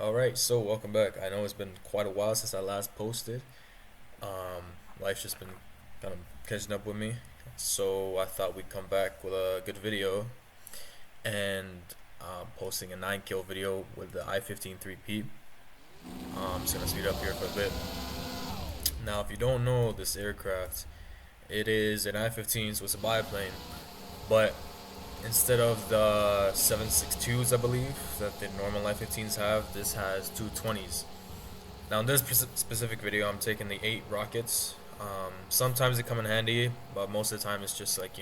Alright, so welcome back. I know it's been quite a while since I last posted. Life's just been kind of catching up with me. So I thought we'd come back with a good video and posting a 9 kill video with the I-153P. I'm just going to speed up here for a bit. Now, if you don't know this aircraft, it is an I-15, so it's a biplane. But instead of the 762s, I believe, that the normal I-15s have, this has 220s. Now in this specific video, I'm taking the 8 rockets. Sometimes they come in handy, but most of the time it's just like,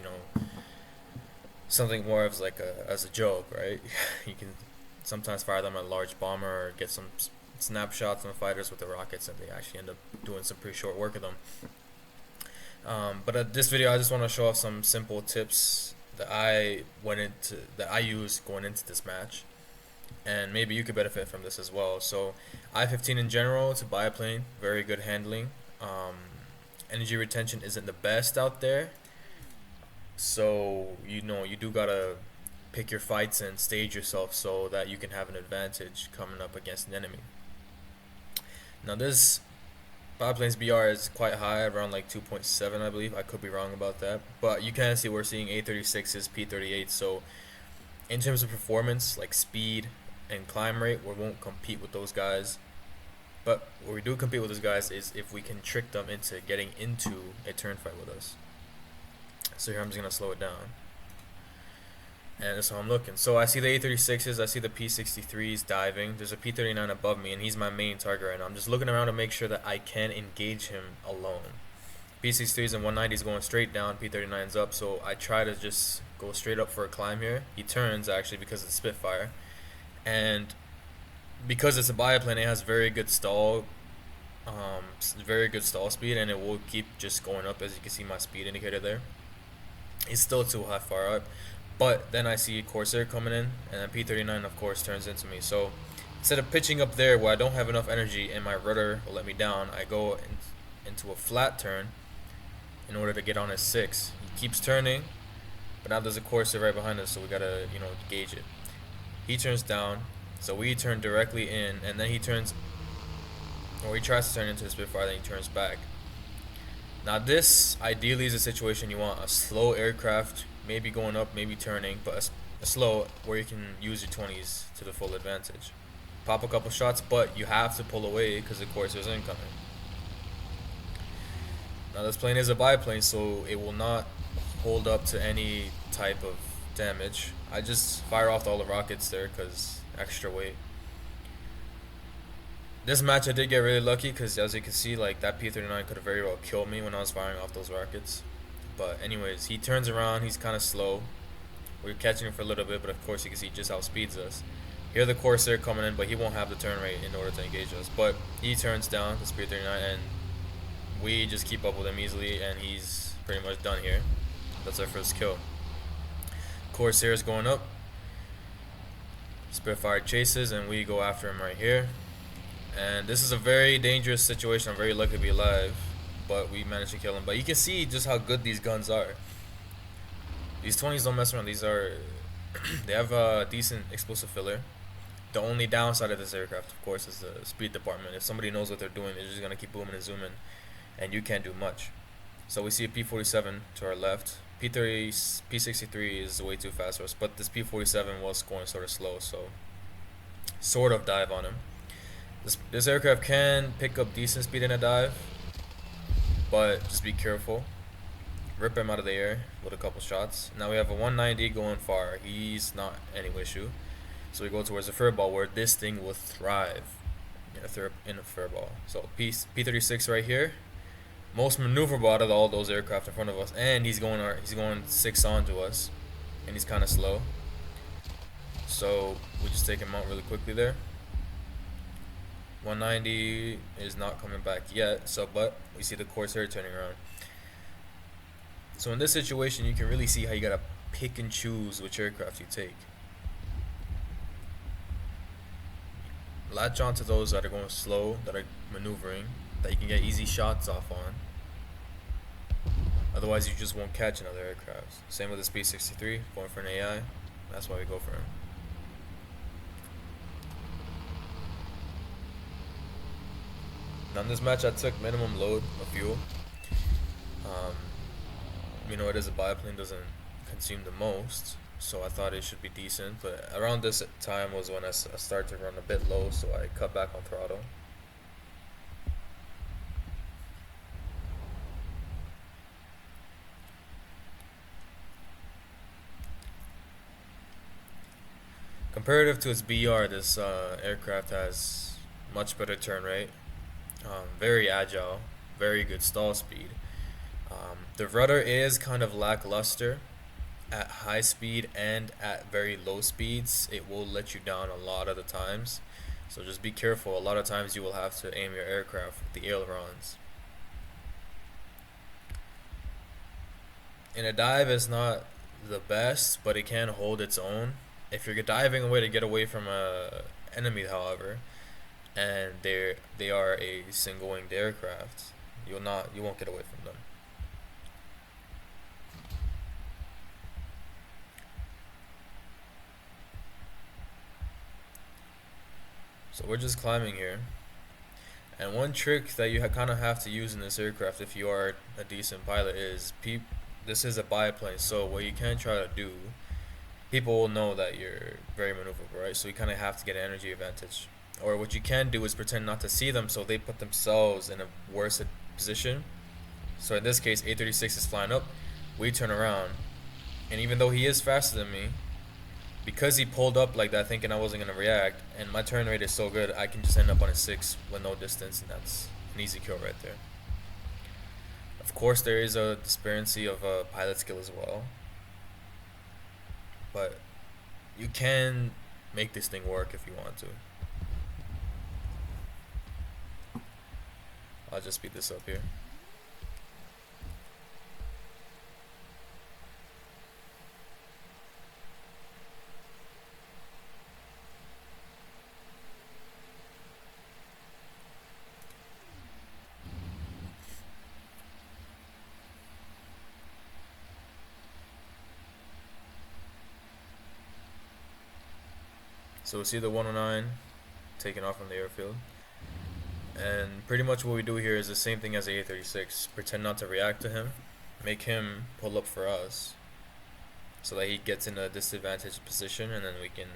something more of like as a joke, right? You can sometimes fire them at a large bomber or get some snapshots on fighters with the rockets, and they actually end up doing some pretty short work of them. But this video, I just want to show off some simple tips that I used going into this match, and maybe you could benefit from this as well. So I-15 in general, it's a biplane, very good handling. Energy retention isn't the best out there, so you do gotta pick your fights and stage yourself so that you can have an advantage coming up against an enemy. Now this biplane's BR is quite high, around like 2.7, I believe. I could be wrong about that, but you can see we're seeing A36s, P38s. So in terms of performance, like speed and climb rate, we won't compete with those guys. But where we do compete with those guys is if we can trick them into getting into a turn fight with us. So here I'm just gonna slow it down, and that's how I'm looking. So I see the A36s, I see the P63s diving. There's a P39 above me, and he's my main target right now. I'm just looking around to make sure that I can engage him alone. P63s and 190s going straight down, P39's up, so I try to just go straight up for a climb here. He turns actually because of the Spitfire, and because it's a biplane, it has very good stall speed, and it will keep just going up. As you can see my speed indicator there, it's still too high far up. But then I see Corsair coming in, and then P39 of course turns into me. So instead of pitching up there where I don't have enough energy and my rudder will let me down, I go into a flat turn in order to get on his 6. He keeps turning, but now there's a Corsair right behind us, so we gotta gauge it. He turns down, so we turn directly in, and then he tries to turn into the Spitfire, then he turns back. Now this ideally is a situation you want a slow aircraft, maybe going up, maybe turning, but a slow where you can use your 20s to the full advantage. Pop a couple shots, but you have to pull away because of course there's incoming. Now this plane is a biplane, so it will not hold up to any type of damage. I just fire off all the rockets there because extra weight. This match I did get really lucky because, as you can see, like that P39 could have very well killed me when I was firing off those rockets. But anyways, he turns around, he's kind of slow. We're catching him for a little bit, but of course you can see he just outspeeds us. Here the Corsair coming in, but he won't have the turn rate in order to engage us. But he turns down, this P39, and we just keep up with him easily, and he's pretty much done here. That's our first kill. Corsair is going up. Spitfire chases, and we go after him right here. And this is a very dangerous situation. I'm very lucky to be alive, but we managed to kill him. But you can see just how good these guns are. These 20s don't mess around. These are they have a decent explosive filler. The only downside of this aircraft, of course, is the speed department. If somebody knows what they're doing, they're just gonna keep booming and zooming, and you can't do much. So we see a P47 to our left. P63 is way too fast for us, but this P47 was going sort of slow, so sort of dive on him. This aircraft can pick up decent speed in a dive, but just be careful. Rip him out of the air with a couple shots. Now we have a 190 going far. He's not any issue. So we go towards the fur ball where this thing will thrive in a fur ball. So P36 right here, most maneuverable out of all those aircraft in front of us, and he's going 6 on to us, and he's kind of slow. So we just take him out really quickly there. 190 is not coming back yet, but we see the Corsair turning around. So in this situation, you can really see how you gotta pick and choose which aircraft you take. Latch on to those that are going slow, that are maneuvering, that you can get easy shots off on. Otherwise, you just won't catch another aircraft. Same with this P63, going for an AI. That's why we go for him. Now in this match, I took minimum load of fuel. Um, it is a biplane, doesn't consume the most, so I thought it should be decent. But around this time was when I started to run a bit low, so I cut back on throttle. Comparative to its BR, this aircraft has much better turn rate, very agile, very good stall speed. The rudder is kind of lackluster at high speed and at very low speeds. It will let you down a lot of the times, so just be careful. A lot of times you will have to aim your aircraft with the ailerons. In a dive, it's not the best, but it can hold its own. If you're diving away to get away from a enemy, however, and they are a single-winged aircraft, you won't get away from them. So we're just climbing here. And one trick that you kind of have to use in this aircraft if you are a decent pilot is this is a biplane, so what you can try to do, people will know that you're very maneuverable, right? So you kind of have to get an energy advantage. Or what you can do is pretend not to see them, so they put themselves in a worse position. So in this case, A36 is flying up, we turn around, and even though he is faster than me, because he pulled up like that thinking I wasn't going to react, and my turn rate is so good, I can just end up on a 6 with no distance, and that's an easy kill right there. Of course, there is a disparity of pilot skill as well, but you can make this thing work if you want to. I'll just speed this up here. So we see the 109 taking off from the airfield. And pretty much what we do here is the same thing as the A36. Pretend not to react to him. Make him pull up for us, so that he gets in a disadvantaged position, and then we can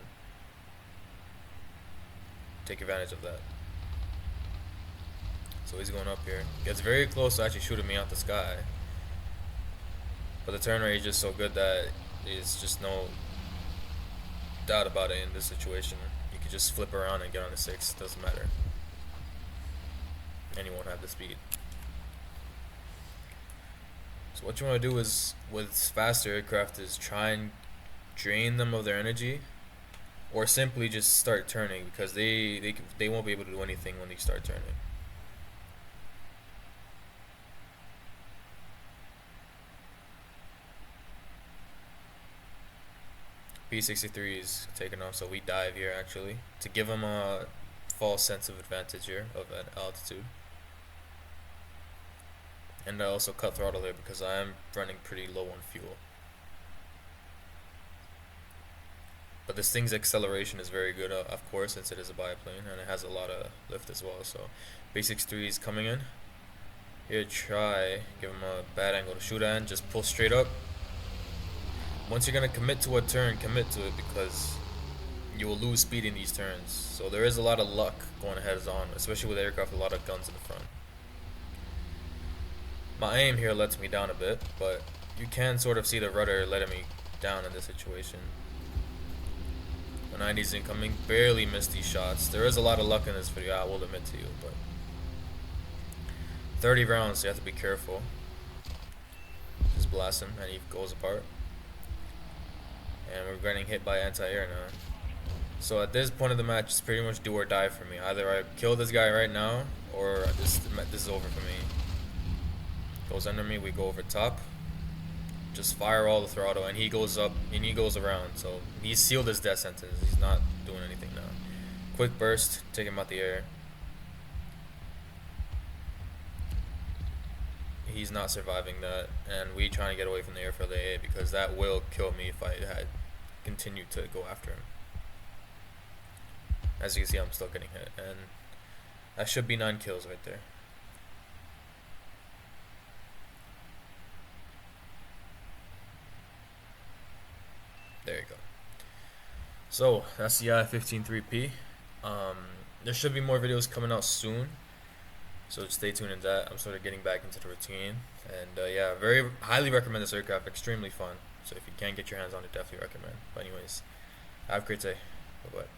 take advantage of that. So he's going up here. Gets very close to actually shooting me out the sky. But the turn rate is just so good that there's just no doubt about it in this situation. You could just flip around and get on the 6, doesn't matter. And you won't have the speed. So what you want to do is, with faster aircraft, is try and drain them of their energy, or simply just start turning, because they won't be able to do anything when they start turning. P63 is taking off, so we dive here actually to give them a false sense of advantage here of an altitude. And I also cut throttle here because I am running pretty low on fuel. But this thing's acceleration is very good, of course, since it is a biplane, and it has a lot of lift as well. So B63 is coming in. Here, give him a bad angle to shoot at, just pull straight up. Once you're going to commit to a turn, commit to it, because you will lose speed in these turns. So there is a lot of luck going heads on, especially with aircraft with a lot of guns in the front. My aim here lets me down a bit, but you can sort of see the rudder letting me down in this situation. The 90's incoming, barely missed these shots. There is a lot of luck in this video, I will admit to you, but 30 rounds, so you have to be careful. Just blast him and he goes apart. And we're getting hit by anti-air now. So at this point of the match, it's pretty much do or die for me. Either I kill this guy right now, or this is over for me. Goes under me, we go over top. Just fire all the throttle, and he goes up, and he goes around. So he's sealed his death sentence. He's not doing anything now. Quick burst, take him out the air. He's not surviving that, and we trying to get away from the airfield AA, because that will kill me if I had continued to go after him. As you can see, I'm still getting hit, and That should be 9 kills right there. There you go. So that's the I153P. Um, there should be more videos coming out soon, so stay tuned in that. I'm sort of getting back into the routine, and yeah, very highly recommend this aircraft. Extremely fun. So if you can get your hands on it, definitely recommend. But anyways, have a great day. Bye bye.